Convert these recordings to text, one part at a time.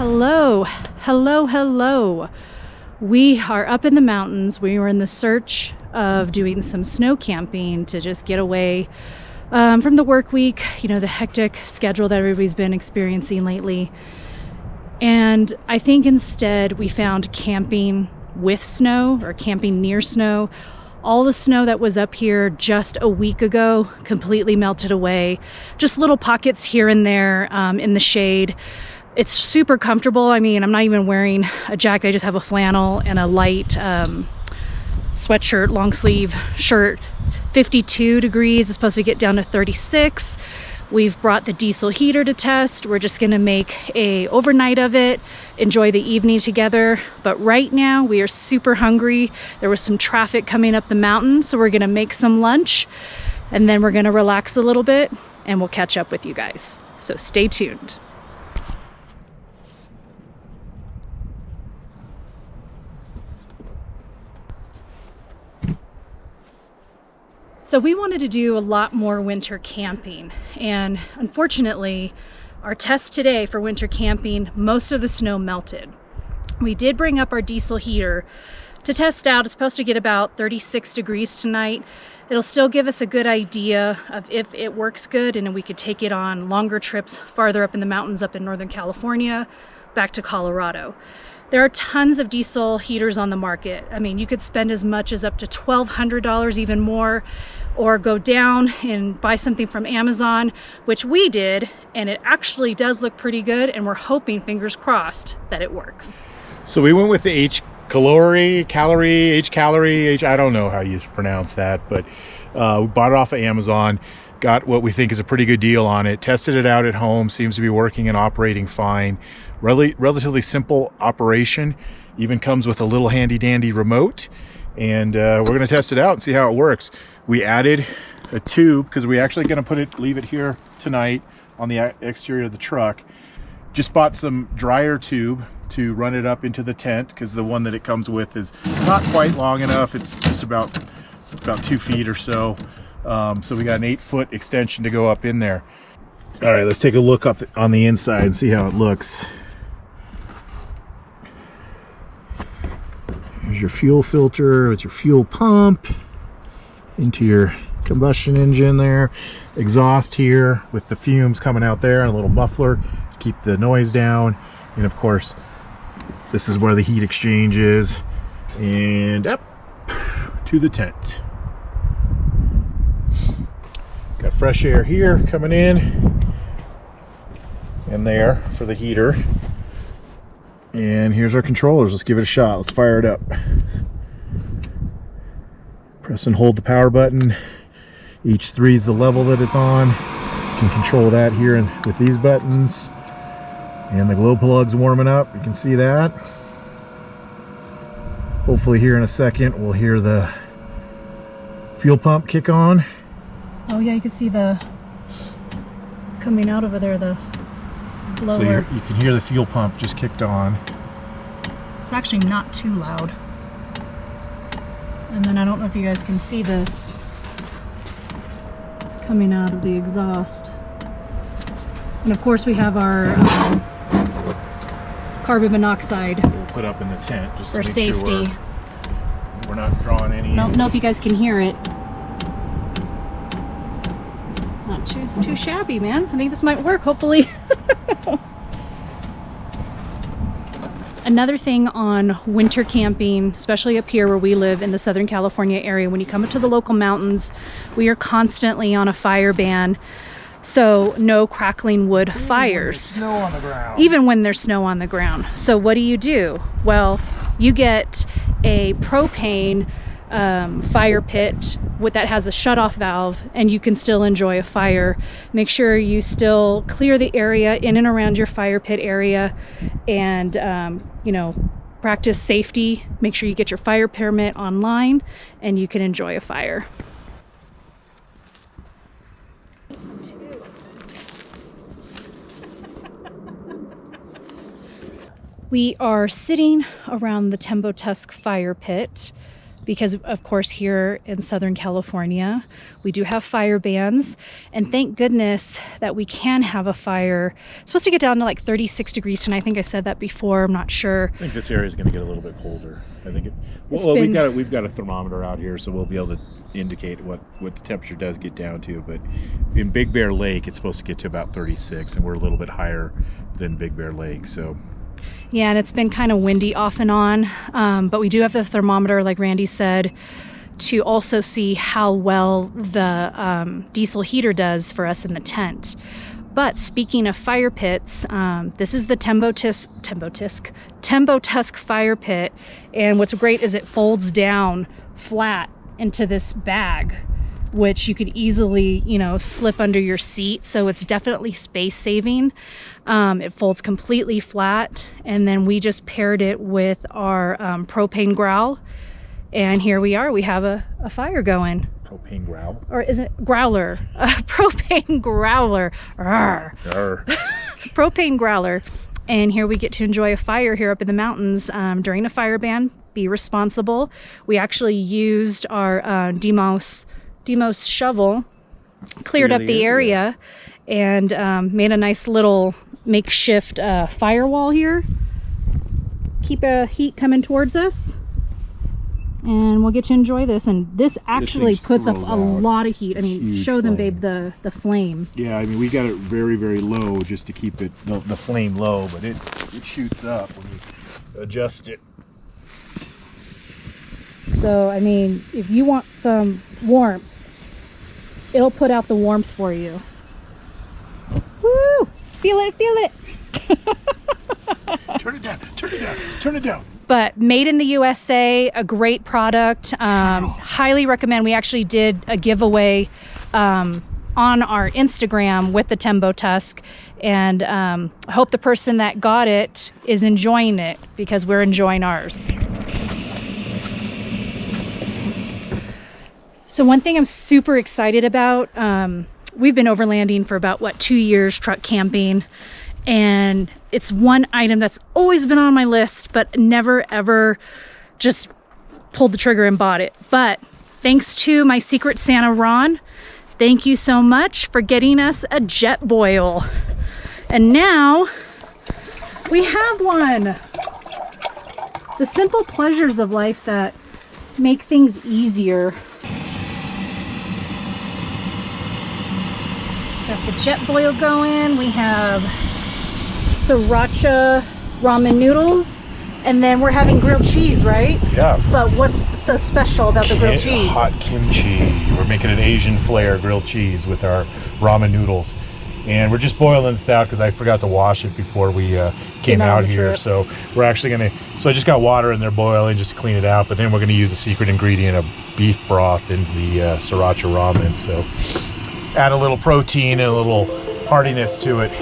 Hello, hello, hello. We are up in the mountains. We were in the search of doing some snow camping to just get away from the work week, you know, the hectic schedule that everybody's been experiencing lately. And I think instead we found camping with snow or camping near snow. All the snow that was up here just a week ago completely melted away. Just little pockets here and there in the shade. It's super comfortable. I mean, I'm not even wearing a jacket. I just have a flannel and a light sweatshirt, long sleeve shirt. 52 degrees. It's supposed to get down to 36. We've brought the diesel heater to test. We're just gonna make a overnight of it, enjoy the evening together. But right now we are super hungry. There was some traffic coming up the mountain, so we're gonna make some lunch and then we're gonna relax a little bit and we'll catch up with you guys. So stay tuned. So we wanted to do a lot more winter camping, and unfortunately our test today for winter camping, most of the snow melted. We did bring up our diesel heater to test out. It's supposed to get about 36 degrees tonight. It'll still give us a good idea of if it works good, and then we could take it on longer trips farther up in the mountains up in Northern California, back to Colorado. There are tons of diesel heaters on the market. I mean, you could spend as much as up to $1,200, even more, or go down and buy something from Amazon, which we did, and it actually does look pretty good, and we're hoping, fingers crossed, that it works. So we went with the Hcalorie, I don't know how you pronounce that, but we bought it off of Amazon, got what we think is a pretty good deal on it, tested it out at home, seems to be working and operating fine. Relatively simple operation, even comes with a little handy dandy remote, and we're going to test it out and see how it works. We added a tube because we're actually going to leave it here tonight on the exterior of the truck. Just bought some dryer tube to run it up into the tent because the one that it comes with is not quite long enough. It's just about 2 feet or so. So we got an 8-foot extension to go up in there. All right, let's take a look up on the inside and see how it looks. Here's your fuel filter with your fuel pump into your combustion engine there. Exhaust here with the fumes coming out there, and a little muffler to keep the noise down. And of course, this is where the heat exchange is. And up to the tent. Got fresh air here coming in and there for the heater. And here's our controllers. Let's give it a shot. Let's fire it up. Press and hold the power button. Each 3 is the level that it's on. You can control that here with these buttons. And the glow plug's warming up. You can see that. Hopefully here in a second we'll hear the fuel pump kick on. Oh yeah, you can see the coming out over there, the blower. So you can hear the fuel pump just kicked on. It's actually not too loud. And then I don't know if you guys can see this. It's coming out of the exhaust. And of course we have our carbon monoxide. We'll put up in the tent just for to make safety. Sure we're not drawing any. Don't know if you guys can hear it. Not too shabby, man. I think this might work, hopefully. Another thing on winter camping, especially up here where we live in the Southern California area, when you come up to the local mountains, we are constantly on a fire ban. So no crackling wood fires. Snow on the ground. Even when there's snow on the ground. So what do? Well, you get a propane fire pit that has a shutoff valve, and you can still enjoy a fire. Make sure you still clear the area in and around your fire pit area, and you know, practice safety. Make sure you get your fire permit online and you can enjoy a fire. We are sitting around the Tembo Tusk fire pit. because of course here in Southern California, we do have fire bans, and thank goodness that we can have a fire. It's supposed to get down to like 36 degrees tonight. I think I said that before, I'm not sure. I think this area is going to get a little bit colder. I think we've got a thermometer out here, so we'll be able to indicate what the temperature does get down to. But in Big Bear Lake, it's supposed to get to about 36, and we're a little bit higher than Big Bear Lake. So yeah, and it's been kind of windy off and on, but we do have the thermometer, like Randy said, to also see how well the diesel heater does for us in the tent. But speaking of fire pits, this is the Tembo Tusk fire pit, and what's great is it folds down flat into this bag, which you could easily, slip under your seat. So it's definitely space saving. It folds completely flat, and then we just paired it with our propane growl, and here we are. We have a fire going. Propane growl? Or is it growler? Propane growler. Propane growler. And here we get to enjoy a fire here up in the mountains during a fire ban. Be responsible. We actually used our Demos shovel, cleared up the area, and made a nice little makeshift firewall here. Keep a heat coming towards us, and we'll get to enjoy this. And this actually puts up a lot of heat. I mean, huge show them, flame. Babe, the flame. Yeah, I mean, we got it very, very low just to keep it the flame low, but it shoots up when you adjust it. So, I mean, if you want some warmth, it'll put out the warmth for you. Woo! Feel it, feel it. Turn it down, turn it down, turn it down. But made in the USA, a great product. Highly recommend. We actually did a giveaway on our Instagram with the Tembo Tusk, and I hope the person that got it is enjoying it, because we're enjoying ours. So one thing I'm super excited about, we've been overlanding for about, 2 years, truck camping. And it's one item that's always been on my list, but never ever just pulled the trigger and bought it. But thanks to my Secret Santa, Ron, thank you so much for getting us a jet boil. And now we have one. The simple pleasures of life that make things easier. Got the jet boil going. We have sriracha ramen noodles, and then we're having grilled cheese, right? Yeah. But what's so special about the grilled cheese? Hot kimchi. We're making an Asian flair grilled cheese with our ramen noodles, and we're just boiling this out because I forgot to wash it before we came out here. So we're actually gonna. So I just got water in there boiling just to clean it out, but then we're gonna use the secret ingredient of beef broth into the sriracha ramen. So add a little protein and a little heartiness to it.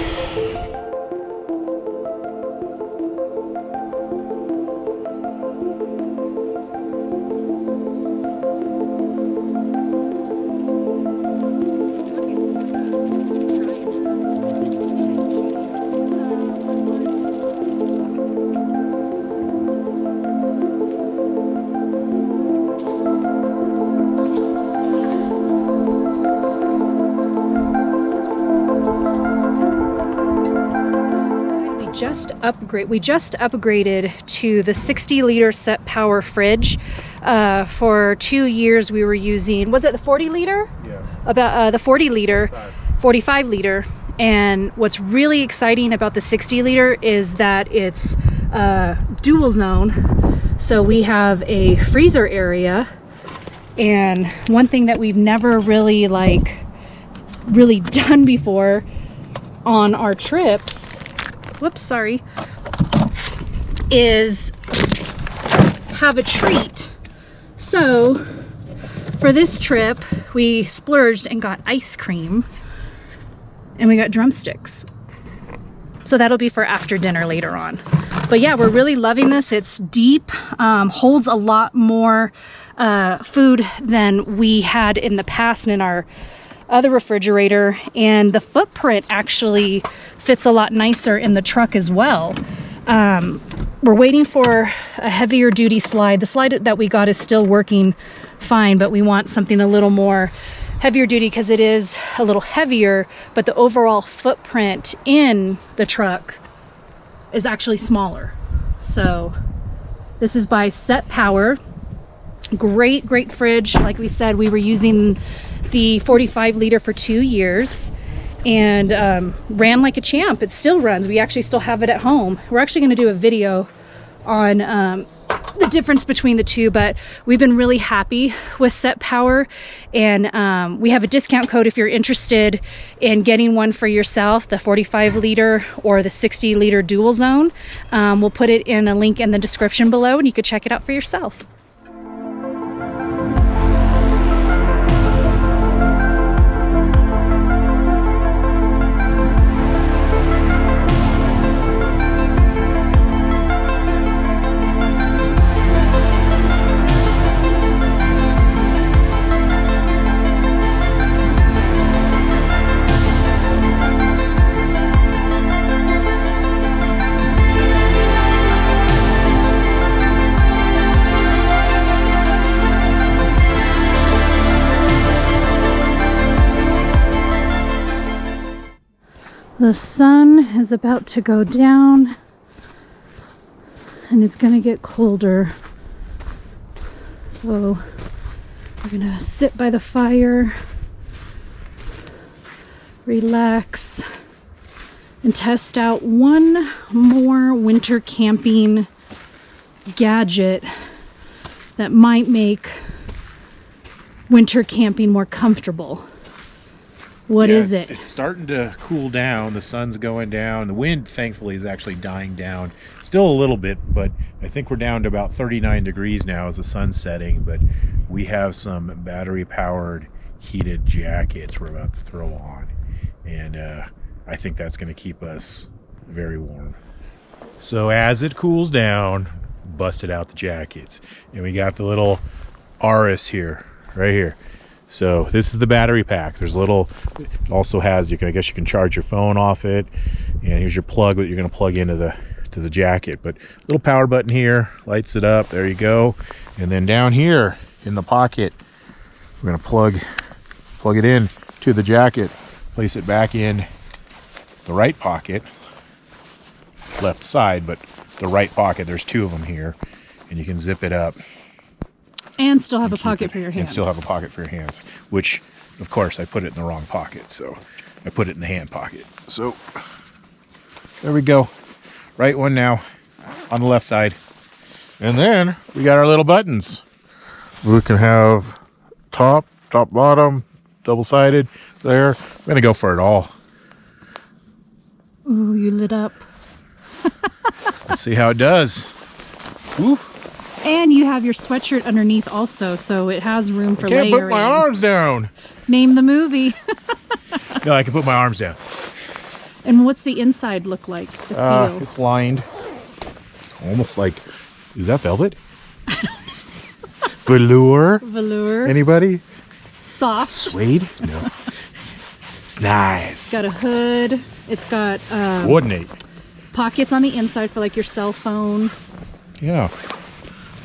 We just upgraded to the 60-liter set power fridge. For 2 years we were using, was it the 40-liter? Yeah. About the 40-liter, 45-liter. And what's really exciting about the 60-liter is that it's dual zone. So we have a freezer area, and one thing that we've never really done before on our trips, is have a treat. So for this trip we splurged and got ice cream, and we got drumsticks. So that'll be for after dinner later on. But yeah, we're really loving this. It's deep, holds a lot more food than we had in the past and in our other refrigerator, and the footprint actually fits a lot nicer in the truck as well. We're waiting for a heavier duty slide. The slide that we got is still working fine, but we want something a little more heavier duty because it is a little heavier, but the overall footprint in the truck is actually smaller. So this is by Set Power. Great fridge. Like we said, we were using the 45 liter for 2 years and ran like a champ. It still runs. We actually still have it at home. We're actually going to do a video on the difference between the two, but we've been really happy with Set Power, and we have a discount code if you're interested in getting one for yourself, the 45 liter or the 60 liter dual zone. We'll put it in a link in the description below and you could check it out for yourself. The sun is about to go down and it's gonna get colder. So we're gonna sit by the fire, relax, and test out one more winter camping gadget that might make winter camping more comfortable. What is it? It's starting to cool down. The sun's going down. The wind, thankfully, is actually dying down. Still a little bit, but I think we're down to about 39 degrees now as the sun's setting. But we have some battery-powered heated jackets we're about to throw on. And I think that's going to keep us very warm. So as it cools down, busted out the jackets. And we got the little ARRIS here, right here. So this is the battery pack. There's a little, it also has, I guess you can charge your phone off it. And here's your plug that you're going to plug into the jacket. But little power button here, lights it up. There you go. And then down here in the pocket, we're going to plug it in to the jacket, place it back in the right pocket, left side, but the right pocket. There's two of them here, and you can zip it up. And still have a pocket for your hands. And still have a pocket for your hands, which, of course, I put it in the wrong pocket. So I put it in the hand pocket. So there we go. Right one now on the left side. And then we got our little buttons. We can have top, bottom, double-sided there. I'm going to go for it all. Ooh, you lit up. Let's see how it does. Woo. And you have your sweatshirt underneath also, so it has room for layering. I can't put my arms down. Name the movie. No, I can put my arms down. And what's the inside look like? The feel? It's lined. Almost like, is that velvet? Velour? Velour. Anybody? Soft. Suede? No. It's nice. It's got a hood. It's got coordinate pockets on the inside for like your cell phone. Yeah.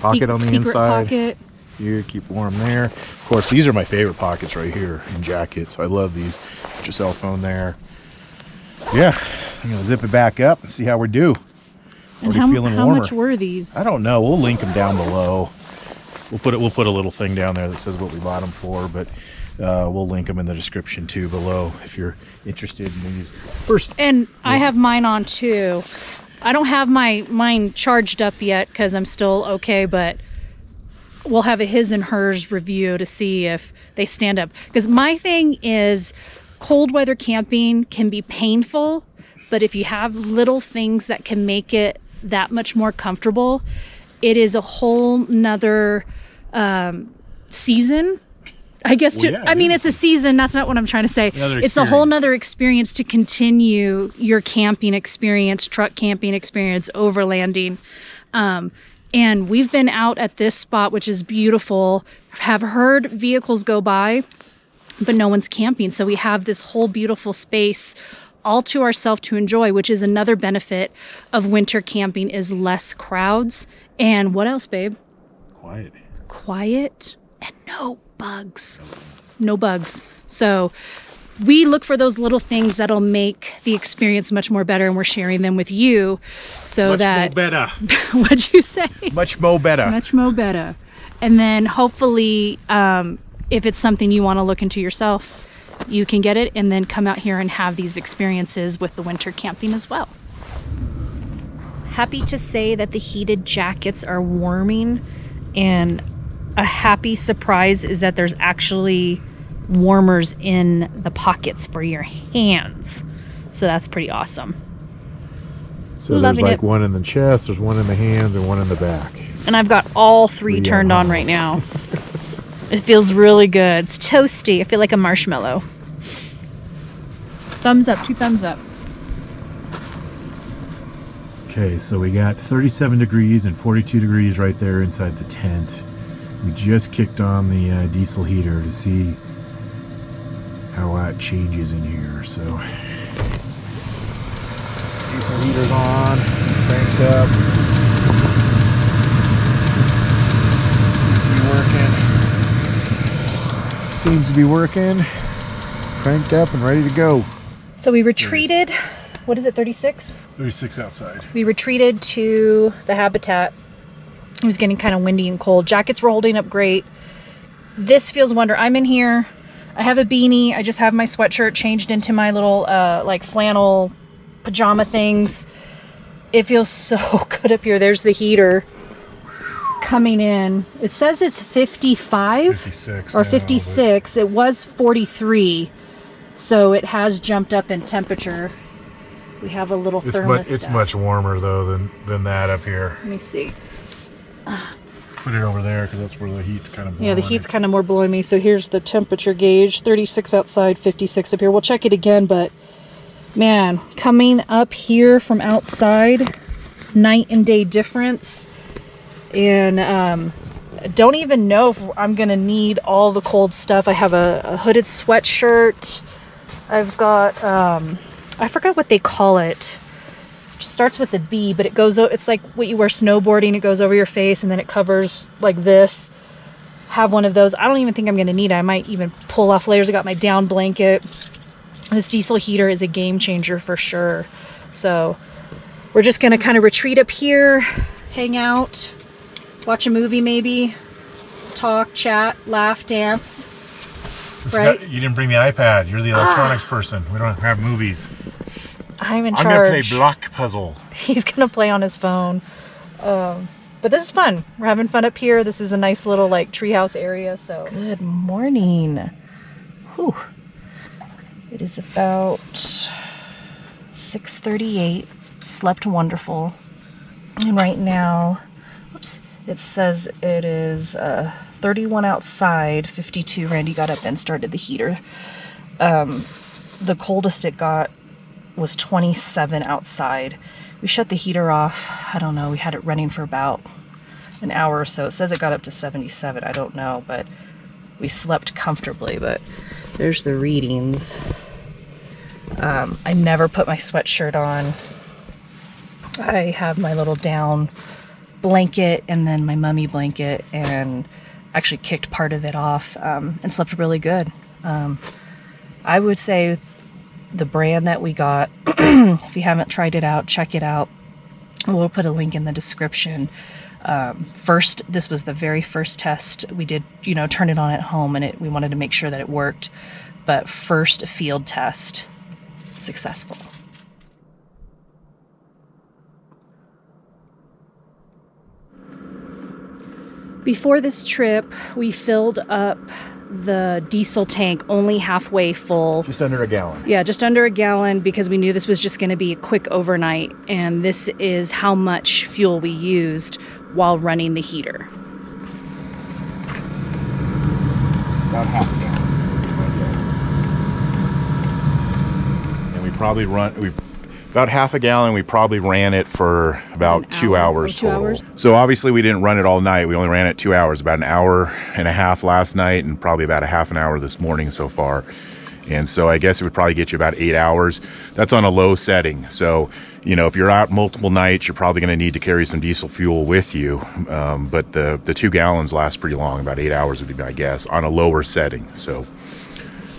Pocket on the inside. Pocket. Here, keep warm there. Of course, these are my favorite pockets right here in jackets. I love these. Put your cell phone there. Yeah, I'm gonna zip it back up and see how we do. Already feeling warmer. How much were these? I don't know. We'll link them down below. We'll put a little thing down there that says what we bought them for, but we'll link them in the description too below if you're interested in these. First, and I have mine on too. I don't have mine charged up yet because I'm still okay, but we'll have a his and hers review to see if they stand up. Because my thing is cold weather camping can be painful, but if you have little things that can make it that much more comfortable, it is a whole nother season. I guess I mean, it's a season. That's not what I'm trying to say. It's a whole nother experience to continue your camping experience, truck camping experience, overlanding. And we've been out at this spot, which is beautiful, have heard vehicles go by, but no one's camping. So we have this whole beautiful space all to ourselves to enjoy, which is another benefit of winter camping, is less crowds. And what else, babe? Quiet. Quiet and no bugs. No bugs. So we look for those little things that'll make the experience much more better, and we're sharing them with you so that... Much more better. What'd you say? Much more better. Much more better. And then hopefully, if it's something you want to look into yourself, you can get it and then come out here and have these experiences with the winter camping as well. Happy to say that the heated jackets are warming, and a happy surprise is that there's actually warmers in the pockets for your hands. So that's pretty awesome. So Loving there's like it. one in the chest, there's one in the hands, and one in the back. And I've got all three turned on right now. It feels really good. It's toasty. I feel like a marshmallow. Thumbs up, 2 thumbs up. Okay, so we got 37 degrees and 42 degrees right there inside the tent. We just kicked on the diesel heater to see how it changes in here. So diesel heater's on, cranked up. Seems to be working. Cranked up and ready to go. So we retreated, what is it, 36? 36 outside. We retreated to the habitat. It was getting kind of windy and cold. Jackets were holding up great. This feels wonderful. I'm in here. I have a beanie. I just have my sweatshirt changed into my little like flannel pajama things. It feels so good up here. There's the heater coming in. It says it's 55 56 or now, 56. It was 43. So it has jumped up in temperature. We have a little thermostat. It's much warmer though than that up here. Let me see. Put it over there because that's where the heat's kind of blowing. Yeah, the heat's kind of more blowing me. So here's the temperature gauge. 36 outside, 56 up here. We'll check it again, but man, coming up here from outside, night and day difference. And don't even know if I'm going to need all the cold stuff. I have a hooded sweatshirt. I've got, I forgot what they call it. It starts with a B, but it goes, it's like what you wear snowboarding. It goes over your face and then it covers like this. Have one of those. I don't even think I'm going to need it. I might even pull off layers. I got my down blanket. This diesel heater is a game changer for sure. So we're just going to kind of retreat up here, hang out, watch a movie maybe, talk, chat, laugh, dance. Right? You didn't bring the iPad. You're the electronics person. We don't have movies. I'm in I'm going to play charge. block puzzle. He's going to play on his phone. But this is fun. We're having fun up here. This is a nice little like treehouse area. So good morning. Whew. It is about 6:38. Slept wonderful. And right now, oops, it says it is 31 outside, 52. Randy got up and started the heater. The coldest it got was 27 outside. We shut the heater off. I don't know. We had it running for about an hour or so. It says it got up to 77. I don't know, but we slept comfortably. But there's the readings. I never put my sweatshirt on. I have my little down blanket and then my mummy blanket, and actually kicked part of it off and slept really good. I would say the brand that we got, if you haven't tried it out, check it out. We'll put a link in the description. This was the very first test we did, turn it on at home, and we wanted to make sure that it worked. But first field test, successful. Before this trip, we filled up the diesel tank only halfway full. Just under a gallon. Yeah, just under a gallon, because we knew this was just going to be a quick overnight. And this is how much fuel we used while running the heater. About half a gallon, I guess. And we probably about half a gallon. We probably ran it for about 2 hours total. So obviously we didn't run it all night. We only ran it 2 hours, about an hour and a half last night, and probably about a half an hour this morning so far. And so I guess it would probably get you about 8 hours. That's on a low setting. So, you know, if you're out multiple nights, you're probably going to need to carry some diesel fuel with you. But the 2 gallons last pretty long, about 8 hours would be my guess, on a lower setting. So,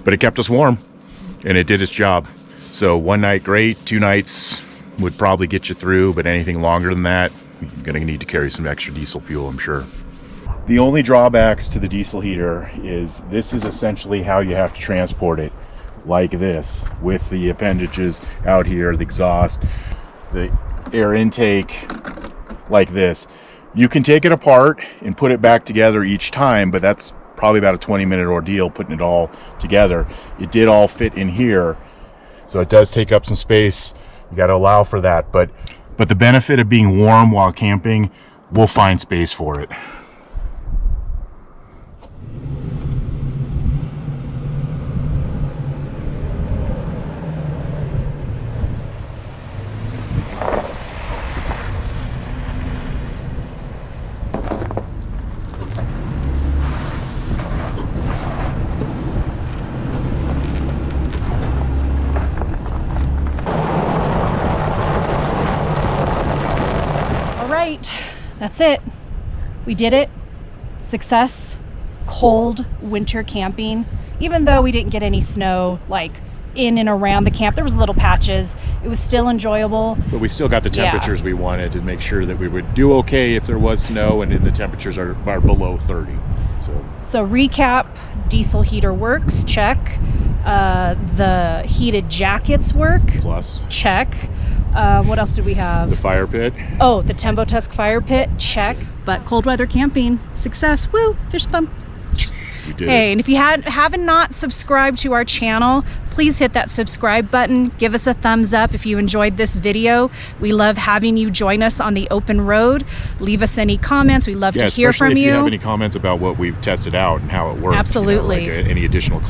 but it kept us warm and it did its job. So 1 night, great. 2 nights would probably get you through, but anything longer than that, you're going to need to carry some extra diesel fuel, I'm sure. The only drawbacks to the diesel heater is this is essentially how you have to transport it, like this, with the appendages out here, the exhaust, the air intake, like this. You can take it apart and put it back together each time, but that's probably about a 20-minute ordeal putting it all together. It did all fit in here, so it does take up some space. You got to allow for that, but the benefit of being warm while camping, we'll find space for it. That's it. We did it. Success. Cold winter camping. Even though we didn't get any snow, like in and around the camp, there was little patches. It was still enjoyable. But we still got the temperatures we wanted to make sure that we would do okay if there was snow and the temperatures are below 30. So recap, diesel heater works, check. The heated jackets work. Plus. Check. What else did we have? The fire pit. Oh, the Tembo Tusk fire pit. Check. But cold weather camping, success. Woo! Fist bump. We did Hey, it. and if you haven't not subscribed to our channel, please hit that subscribe button. Give us a thumbs up if you enjoyed this video. We love having you join us on the open road. Leave us any comments. We love to hear from especially you. If you have any comments about what we've tested out and how it works. Absolutely. You know, like any additional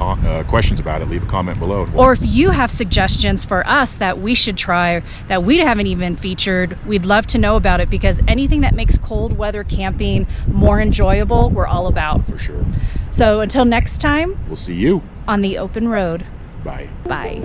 questions about it, leave a comment below. Or if you have suggestions for us that we should try that we haven't even featured, we'd love to know about it, because anything that makes cold weather camping more enjoyable, we're all about. For sure. So until next time, We'll see you on the open road. Bye. Bye.